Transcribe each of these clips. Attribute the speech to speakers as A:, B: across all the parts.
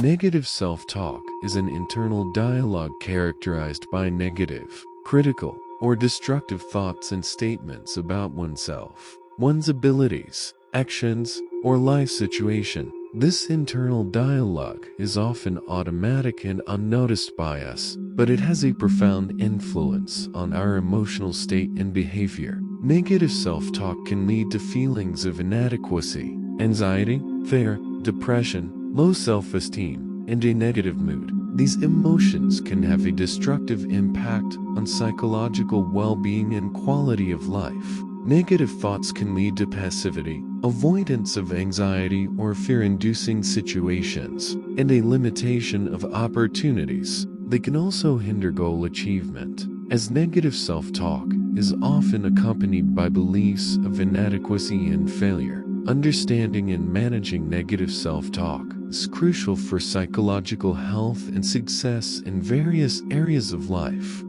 A: Negative self-talk is an internal dialogue characterized by negative, critical, or destructive thoughts and statements about oneself, one's abilities, actions, or life situation. This internal dialogue is often automatic and unnoticed by us, but it has a profound influence on our emotional state and behavior. Negative self-talk can lead to feelings of inadequacy, anxiety, fear, depression, low self-esteem, and a negative mood. These emotions can have a destructive impact on psychological well-being and quality of life. Negative thoughts can lead to passivity, avoidance of anxiety or fear-inducing situations, and a limitation of opportunities. They can also hinder goal achievement, as negative self-talk is often accompanied by beliefs of inadequacy and failure. Understanding and managing negative self-talk is crucial for psychological health and success in various areas of life.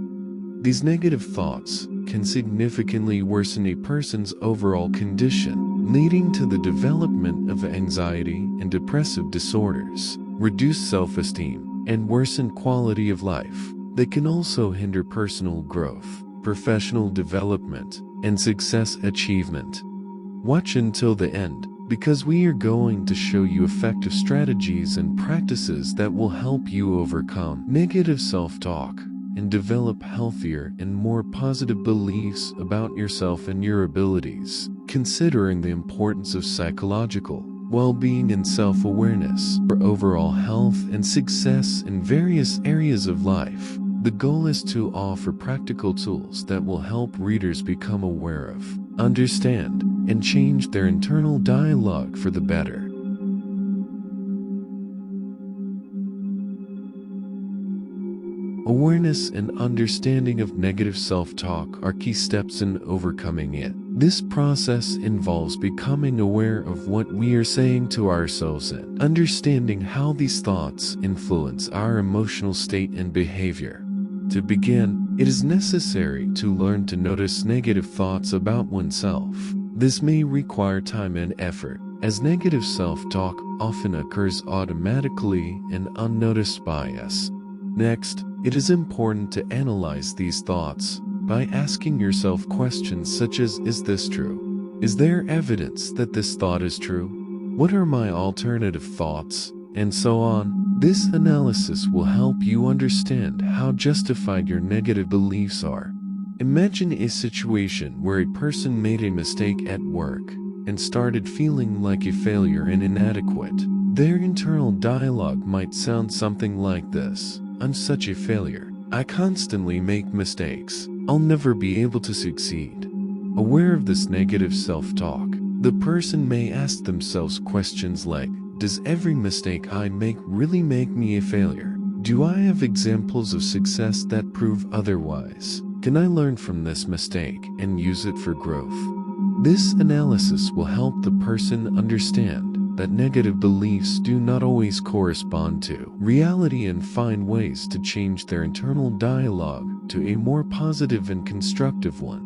A: These negative thoughts can significantly worsen a person's overall condition, leading to the development of anxiety and depressive disorders, reduce self-esteem, and worsen quality of life. They can also hinder personal growth, professional development, and success achievement. Watch until the end, because we are going to show you effective strategies and practices that will help you overcome negative self-talk and develop healthier and more positive beliefs about yourself and your abilities. Considering the importance of psychological well-being and self-awareness for overall health and success in various areas of life, the goal is to offer practical tools that will help readers become aware of, understand, and change their internal dialogue for the better. Awareness and understanding of negative self-talk are key steps in overcoming it. This process involves becoming aware of what we are saying to ourselves and understanding how these thoughts influence our emotional state and behavior. To begin, it is necessary to learn to notice negative thoughts about oneself. This may require time and effort, as negative self-talk often occurs automatically and unnoticed by us. Next, it is important to analyze these thoughts by asking yourself questions such as, is this true? Is there evidence that this thought is true? What are my alternative thoughts? And so on. This analysis will help you understand how justified your negative beliefs are. Imagine a situation where a person made a mistake at work and started feeling like a failure and inadequate. Their internal dialogue might sound something like this: I'm such a failure. I constantly make mistakes. I'll never be able to succeed. Aware of this negative self-talk, the person may ask themselves questions like, does every mistake I make really make me a failure? Do I have examples of success that prove otherwise? Can I learn from this mistake and use it for growth? This analysis will help the person understand that negative beliefs do not always correspond to reality and find ways to change their internal dialogue to a more positive and constructive one.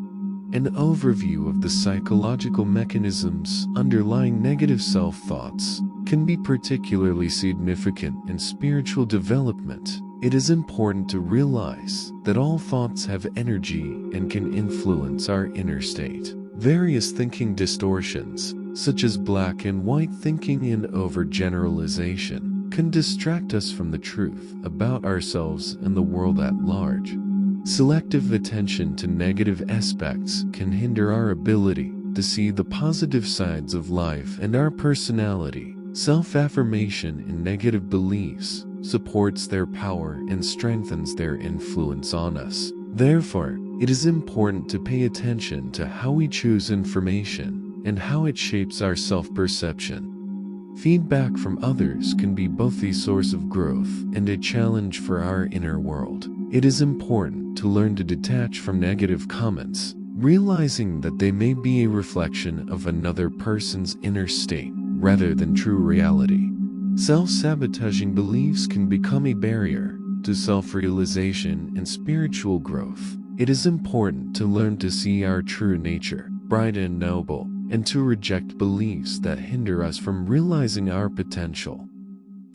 A: An overview of the psychological mechanisms underlying negative self-thoughts can be particularly significant in spiritual development. It is important to realize that all thoughts have energy and can influence our inner state. Various thinking distortions, such as black and white thinking and overgeneralization, can distract us from the truth about ourselves and the world at large. Selective attention to negative aspects can hinder our ability to see the positive sides of life and our personality. Self-affirmation in negative beliefs supports their power and strengthens their influence on us. Therefore, it is important to pay attention to how we choose information and how it shapes our self-perception. Feedback from others can be both a source of growth and a challenge for our inner world. It is important to learn to detach from negative comments, realizing that they may be a reflection of another person's inner state rather than true reality. Self-sabotaging beliefs can become a barrier to self-realization and spiritual growth. It is important to learn to see our true nature, bright and noble, and to reject beliefs that hinder us from realizing our potential.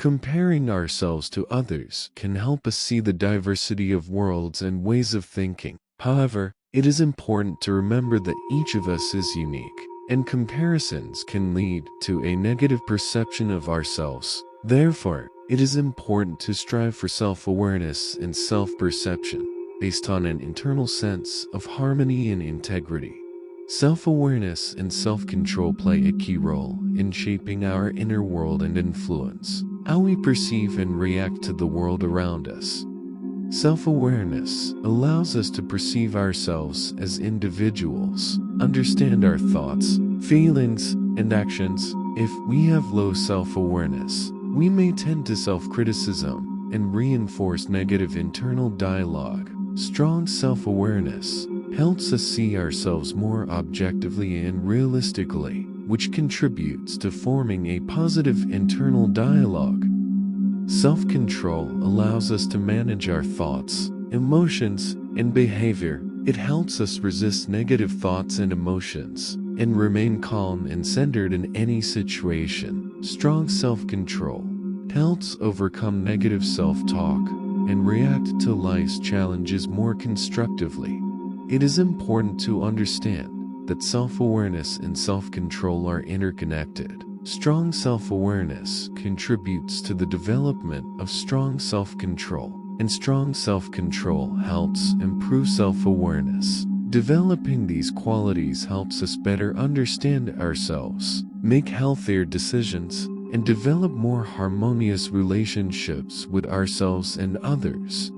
A: Comparing ourselves to others can help us see the diversity of worlds and ways of thinking. However, it is important to remember that each of us is unique, and comparisons can lead to a negative perception of ourselves. Therefore, it is important to strive for self-awareness and self-perception based on an internal sense of harmony and integrity. Self-awareness and self-control play a key role in shaping our inner world and influence how we perceive and react to the world around us. Self-awareness allows us to perceive ourselves as individuals, understand our thoughts, feelings, and actions. If we have low self-awareness, we may tend to self-criticism and reinforce negative internal dialogue. Strong self-awareness helps us see ourselves more objectively and realistically, which contributes to forming a positive internal dialogue. Self-control allows us to manage our thoughts, emotions, and behavior. It helps us resist negative thoughts and emotions and remain calm and centered in any situation. Strong self-control helps overcome negative self-talk and react to life's challenges more constructively. It is important to understand that self-awareness and self-control are interconnected. Strong self-awareness contributes to the development of strong self-control, and strong self-control helps improve self-awareness. Developing these qualities helps us better understand ourselves, make healthier decisions, and develop more harmonious relationships with ourselves and others.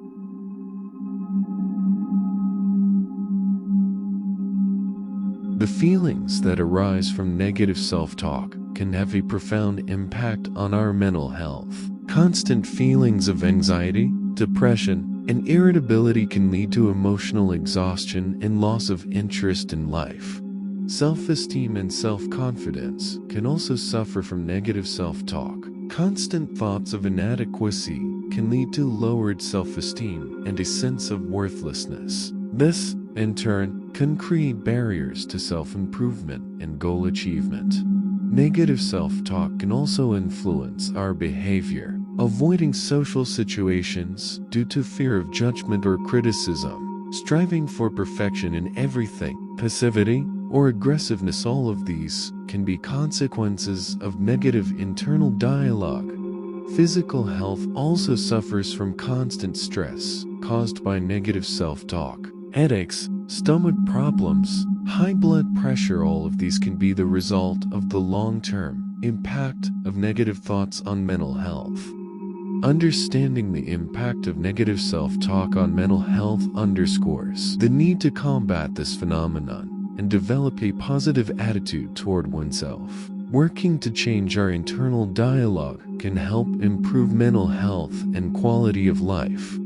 A: The feelings that arise from negative self-talk can have a profound impact on our mental health. Constant feelings of anxiety, depression, and irritability can lead to emotional exhaustion and loss of interest in life. Self-esteem and self-confidence can also suffer from negative self-talk. Constant thoughts of inadequacy can lead to lowered self-esteem and a sense of worthlessness. This, in turn, can create barriers to self-improvement and goal achievement. Negative self-talk can also influence our behavior, avoiding social situations due to fear of judgment or criticism, striving for perfection in everything, passivity, or aggressiveness. All of these can be consequences of negative internal dialogue. Physical health also suffers from constant stress caused by negative self-talk. Headaches, stomach problems, high blood pressure, all of these can be the result of the long-term impact of negative thoughts on mental health. Understanding the impact of negative self-talk on mental health underscores the need to combat this phenomenon and develop a positive attitude toward oneself. Working to change our internal dialogue can help improve mental health and quality of life.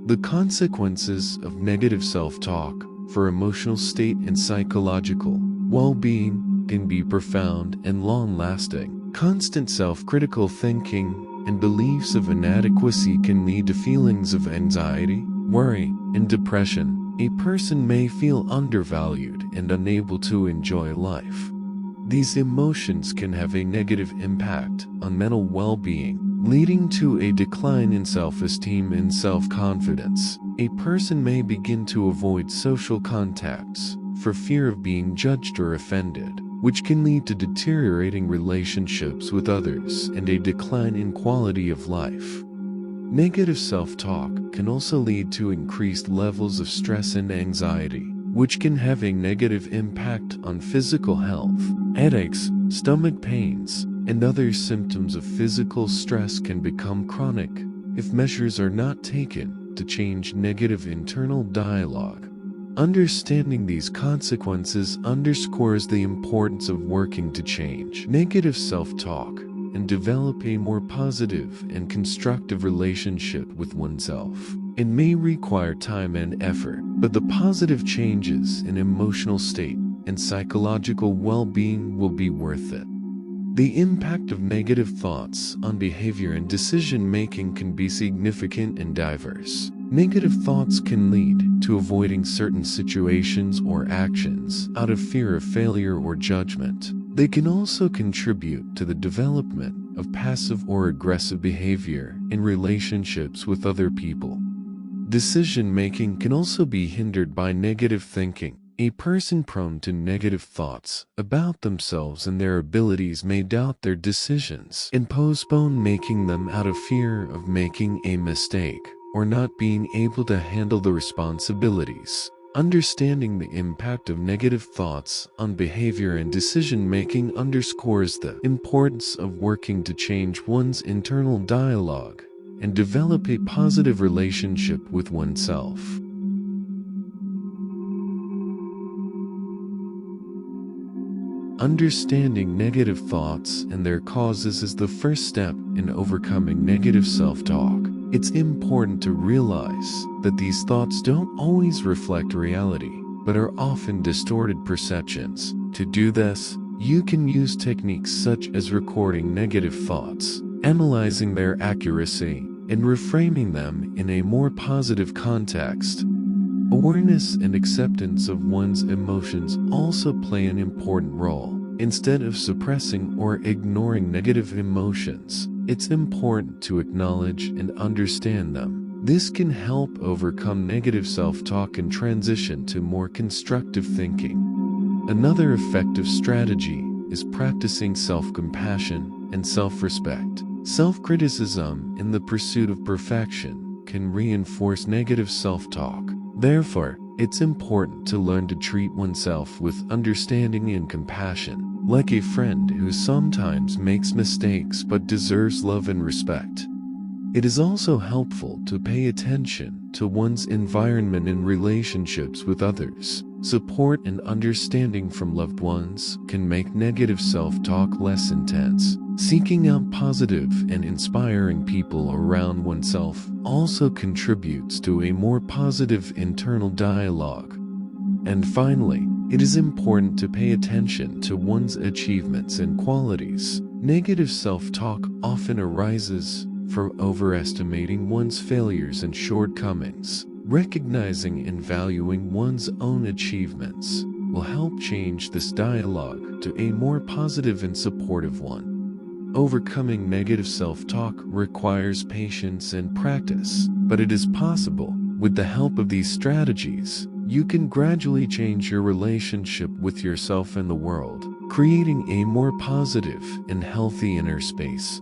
A: The consequences of negative self-talk for emotional state and psychological well-being can be profound and long-lasting. Constant self-critical thinking and beliefs of inadequacy can lead to feelings of anxiety, worry, and depression. A person may feel undervalued and unable to enjoy life. These emotions can have a negative impact on mental well-being, leading to a decline in self-esteem and self-confidence. A person may begin to avoid social contacts for fear of being judged or offended, which can lead to deteriorating relationships with others and a decline in quality of life. Negative self-talk can also lead to increased levels of stress and anxiety, which can have a negative impact on physical health. Headaches, stomach pains, and other symptoms of physical stress can become chronic if measures are not taken to change negative internal dialogue. Understanding these consequences underscores the importance of working to change negative self-talk and develop a more positive and constructive relationship with oneself. It may require time and effort, but the positive changes in emotional state and psychological well-being will be worth it. The impact of negative thoughts on behavior and decision-making can be significant and diverse. Negative thoughts can lead to avoiding certain situations or actions out of fear of failure or judgment. They can also contribute to the development of passive or aggressive behavior in relationships with other people. Decision-making can also be hindered by negative thinking. A person prone to negative thoughts about themselves and their abilities may doubt their decisions and postpone making them out of fear of making a mistake or not being able to handle the responsibilities. Understanding the impact of negative thoughts on behavior and decision-making underscores the importance of working to change one's internal dialogue and develop a positive relationship with oneself. Understanding negative thoughts and their causes is the first step in overcoming negative self-talk. It's important to realize that these thoughts don't always reflect reality, but are often distorted perceptions. To do this, you can use techniques such as recording negative thoughts, analyzing their accuracy, and reframing them in a more positive context. Awareness and acceptance of one's emotions also play an important role. Instead of suppressing or ignoring negative emotions, it's important to acknowledge and understand them. This can help overcome negative self-talk and transition to more constructive thinking. Another effective strategy is practicing self-compassion and self-respect. Self-criticism in the pursuit of perfection can reinforce negative self-talk. Therefore, it's important to learn to treat oneself with understanding and compassion, like a friend who sometimes makes mistakes but deserves love and respect. It is also helpful to pay attention to one's environment and relationships with others. Support and understanding from loved ones can make negative self-talk less intense. Seeking out positive and inspiring people around oneself also contributes to a more positive internal dialogue. And finally, it is important to pay attention to one's achievements and qualities. Negative self-talk often arises from overestimating one's failures and shortcomings. Recognizing and valuing one's own achievements will help change this dialogue to a more positive and supportive one. Overcoming negative self-talk requires patience and practice, but it is possible. With the help of these strategies, you can gradually change your relationship with yourself and the world, creating a more positive and healthy inner space.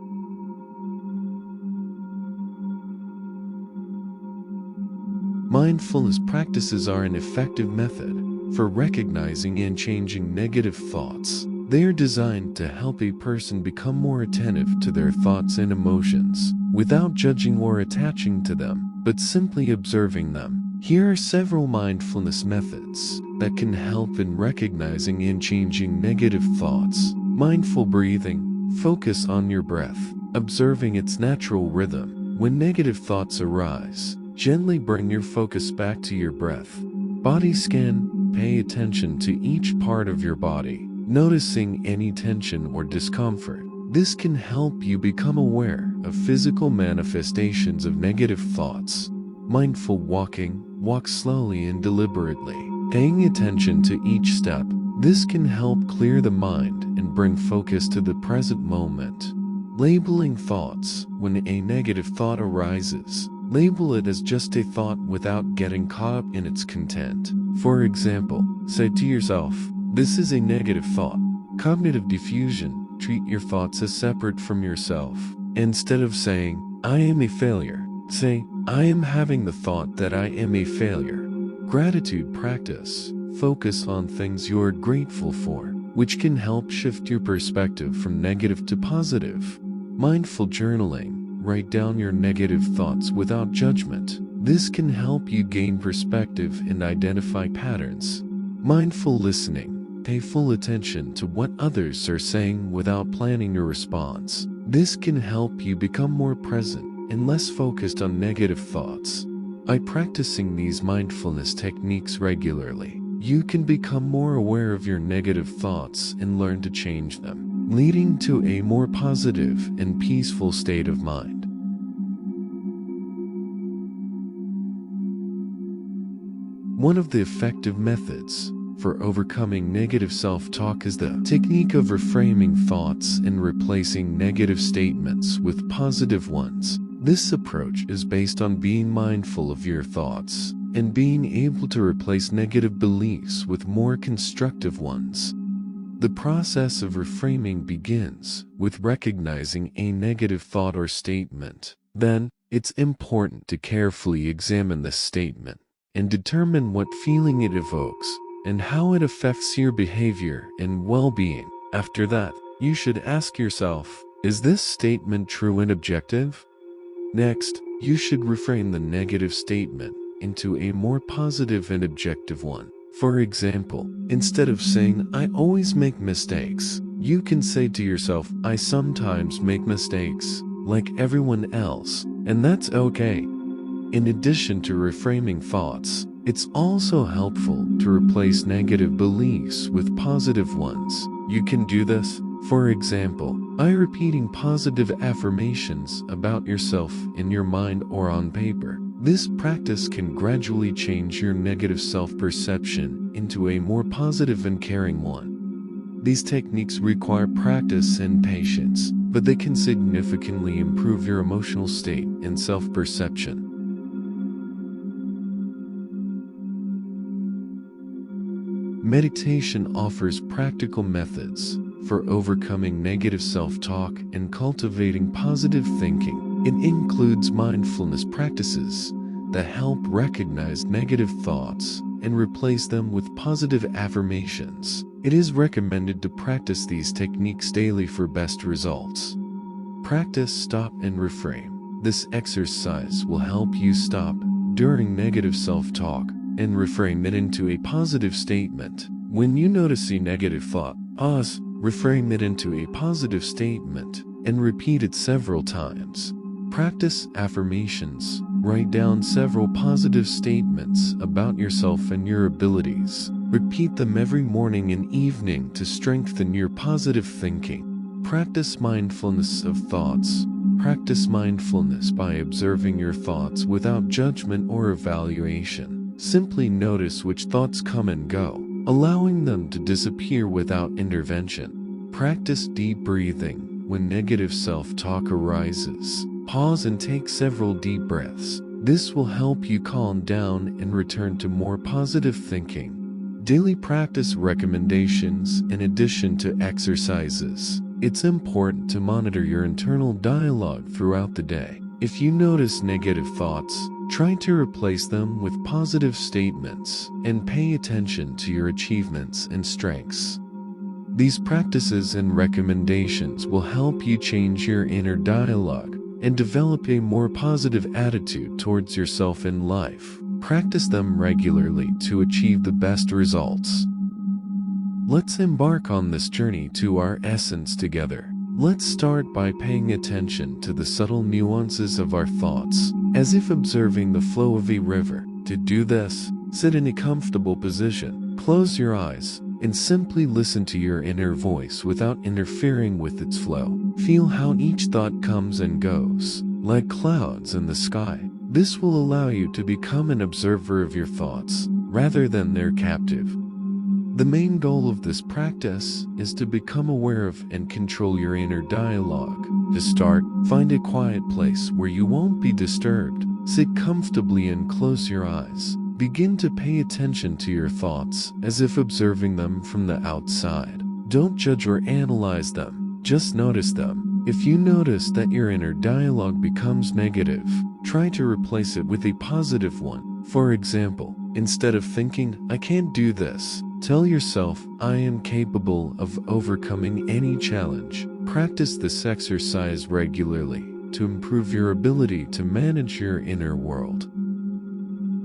A: Mindfulness practices are an effective method for recognizing and changing negative thoughts. They are designed to help a person become more attentive to their thoughts and emotions, without judging or attaching to them, but simply observing them. Here are several mindfulness methods that can help in recognizing and changing negative thoughts. Mindful breathing. Focus on your breath, observing its natural rhythm. When negative thoughts arise, gently bring your focus back to your breath. Body scan. Pay attention to each part of your body, noticing any tension or discomfort. This can help you become aware of physical manifestations of negative thoughts. Mindful walking. Walk slowly and deliberately, paying attention to each step. This can help clear the mind and bring focus to the present moment. Labeling thoughts. When a negative thought arises, label it as just a thought without getting caught up in its content. For example, say to yourself, "This is a negative thought." Cognitive diffusion. Treat your thoughts as separate from yourself. Instead of saying, "I am a failure," say, "I am having the thought that I am a failure." Gratitude practice. Focus on things you are grateful for, which can help shift your perspective from negative to positive. Mindful journaling. Write down your negative thoughts without judgment. This can help you gain perspective and identify patterns. Mindful listening. Pay full attention to what others are saying without planning your response. This can help you become more present and less focused on negative thoughts. By practicing these mindfulness techniques regularly, you can become more aware of your negative thoughts and learn to change them, leading to a more positive and peaceful state of mind. One of the effective methods for overcoming negative self-talk is the technique of reframing thoughts and replacing negative statements with positive ones. This approach is based on being mindful of your thoughts and being able to replace negative beliefs with more constructive ones. The process of reframing begins with recognizing a negative thought or statement. Then, it's important to carefully examine this statement and determine what feeling it evokes and how it affects your behavior and well-being. After that, you should ask yourself, is this statement true and objective? Next, you should reframe the negative statement into a more positive and objective one. For example, instead of saying, I always make mistakes, you can say to yourself, I sometimes make mistakes, like everyone else, and that's okay. In addition to reframing thoughts, it's also helpful to replace negative beliefs with positive ones. You can do this, for example, by repeating positive affirmations about yourself in your mind or on paper. This practice can gradually change your negative self-perception into a more positive and caring one. These techniques require practice and patience, but they can significantly improve your emotional state and self-perception. Meditation offers practical methods for overcoming negative self-talk and cultivating positive thinking. It includes mindfulness practices that help recognize negative thoughts and replace them with positive affirmations. It is recommended to practice these techniques daily for best results. Practice stop and reframe. This exercise will help you stop during negative self-talk and reframe it into a positive statement. When you notice a negative thought, pause, reframe it into a positive statement, and repeat it several times. Practice affirmations. Write down several positive statements about yourself and your abilities. Repeat them every morning and evening to strengthen your positive thinking. Practice mindfulness of thoughts. Practice mindfulness by observing your thoughts without judgment or evaluation. Simply notice which thoughts come and go, allowing them to disappear without intervention. Practice deep breathing. When negative self-talk arises, pause and take several deep breaths. This will help you calm down and return to more positive thinking. Daily practice recommendations. In addition to exercises, it's important to monitor your internal dialogue throughout the day. If you notice negative thoughts, try to replace them with positive statements and pay attention to your achievements and strengths. These practices and recommendations will help you change your inner dialogue and develop a more positive attitude towards yourself in life. Practice them regularly to achieve the best results. Let's embark on this journey to our essence together. Let's start by paying attention to the subtle nuances of our thoughts, as if observing the flow of a river. To do this, sit in a comfortable position, close your eyes, and simply listen to your inner voice without interfering with its flow. Feel how each thought comes and goes, like clouds in the sky. This will allow you to become an observer of your thoughts, rather than their captive. The main goal of this practice is to become aware of and control your inner dialogue. To start, find a quiet place where you won't be disturbed. Sit comfortably and close your eyes. Begin to pay attention to your thoughts as if observing them from the outside. Don't judge or analyze them, just notice them. If you notice that your inner dialogue becomes negative, try to replace it with a positive one. For example, instead of thinking, I can't do this, tell yourself, I am capable of overcoming any challenge. Practice this exercise regularly to improve your ability to manage your inner world.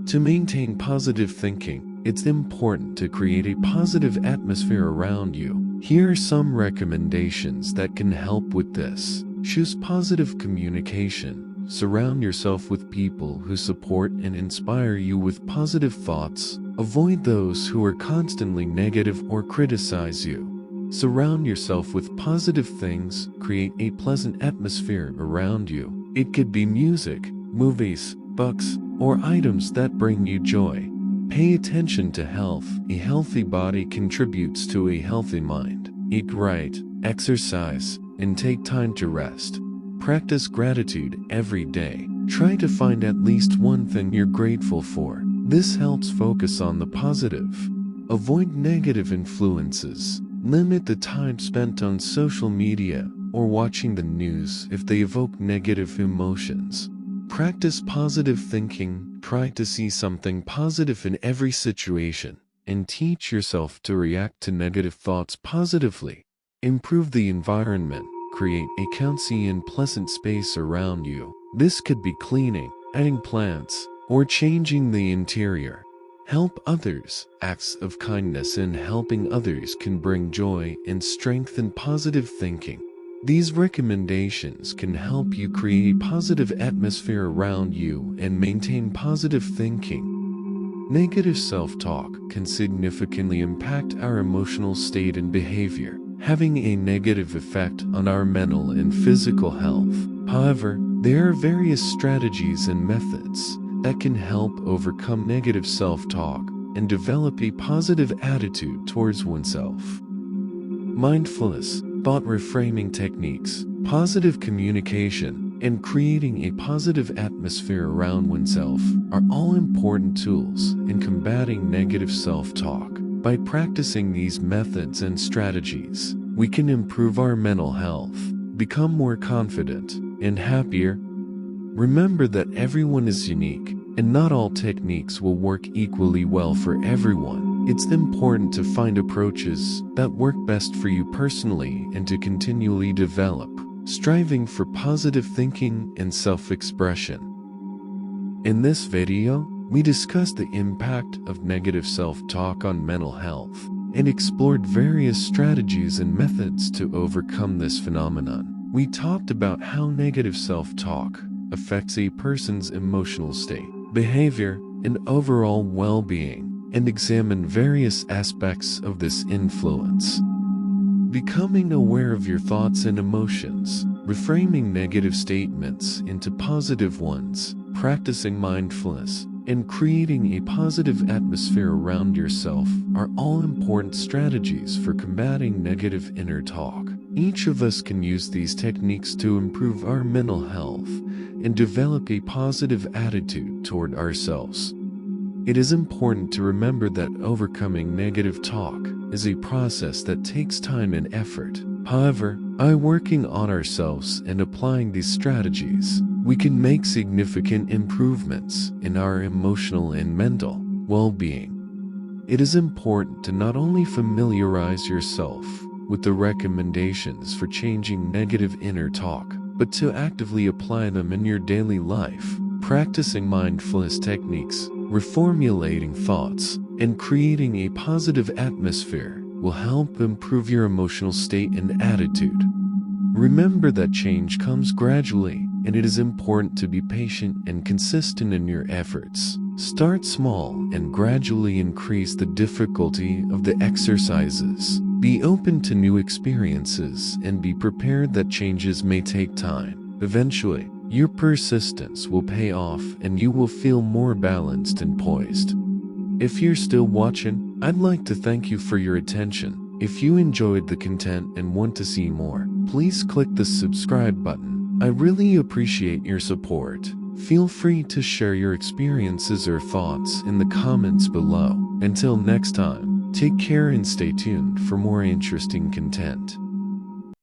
A: To maintain positive thinking, it's important to create a positive atmosphere around you. Here are some recommendations that can help with this. Choose positive communication. Surround yourself with people who support and inspire you with positive thoughts. Avoid those who are constantly negative or criticize you. Surround yourself with positive things. Create a pleasant atmosphere around you. It could be music, movies, books, or items that bring you joy. Pay attention to health. A healthy body contributes to a healthy mind. Eat right, exercise, and take time to rest. Practice gratitude every day. Try to find at least one thing you're grateful for. This helps focus on the positive. Avoid negative influences. Limit the time spent on social media or watching the news if they evoke negative emotions. Practice positive thinking. Try to see something positive in every situation and teach yourself to react to negative thoughts positively. Improve the environment. Create a cozy and pleasant space around you. This could be cleaning, adding plants, or changing the interior. Help others. Acts of kindness and helping others can bring joy and strengthen positive thinking. These recommendations can help you create a positive atmosphere around you and maintain positive thinking. Negative self-talk can significantly impact our emotional state and behavior, having a negative effect on our mental and physical health. However, there are various strategies and methods that can help overcome negative self-talk and develop a positive attitude towards oneself. Mindfulness, thought reframing techniques, positive communication, and creating a positive atmosphere around oneself are all important tools in combating negative self-talk. By practicing these methods and strategies, we can improve our mental health, become more confident, and happier. Remember that everyone is unique, and not all techniques will work equally well for everyone. It's important to find approaches that work best for you personally and to continually develop, striving for positive thinking and self-expression. In this video, we discussed the impact of negative self-talk on mental health and explored various strategies and methods to overcome this phenomenon. We talked about how negative self-talk affects a person's emotional state, behavior, and overall well-being, and examine various aspects of this influence. Becoming aware of your thoughts and emotions, reframing negative statements into positive ones, practicing mindfulness, and creating a positive atmosphere around yourself are all important strategies for combating negative inner talk. Each of us can use these techniques to improve our mental health and develop a positive attitude toward ourselves. It is important to remember that overcoming negative talk is a process that takes time and effort. However, by working on ourselves and applying these strategies, we can make significant improvements in our emotional and mental well-being. It is important to not only familiarize yourself with the recommendations for changing negative inner talk, but to actively apply them in your daily life. Practicing mindfulness techniques, reformulating thoughts, and creating a positive atmosphere will help improve your emotional state and attitude. Remember that change comes gradually, and it is important to be patient and consistent in your efforts. Start small and gradually increase the difficulty of the exercises. Be open to new experiences and be prepared that changes may take time. Eventually, your persistence will pay off and you will feel more balanced and poised. If you're still watching, I'd like to thank you for your attention. If you enjoyed the content and want to see more, please click the subscribe button. I really appreciate your support. Feel free to share your experiences or thoughts in the comments below. Until next time, take care and stay tuned for more interesting content.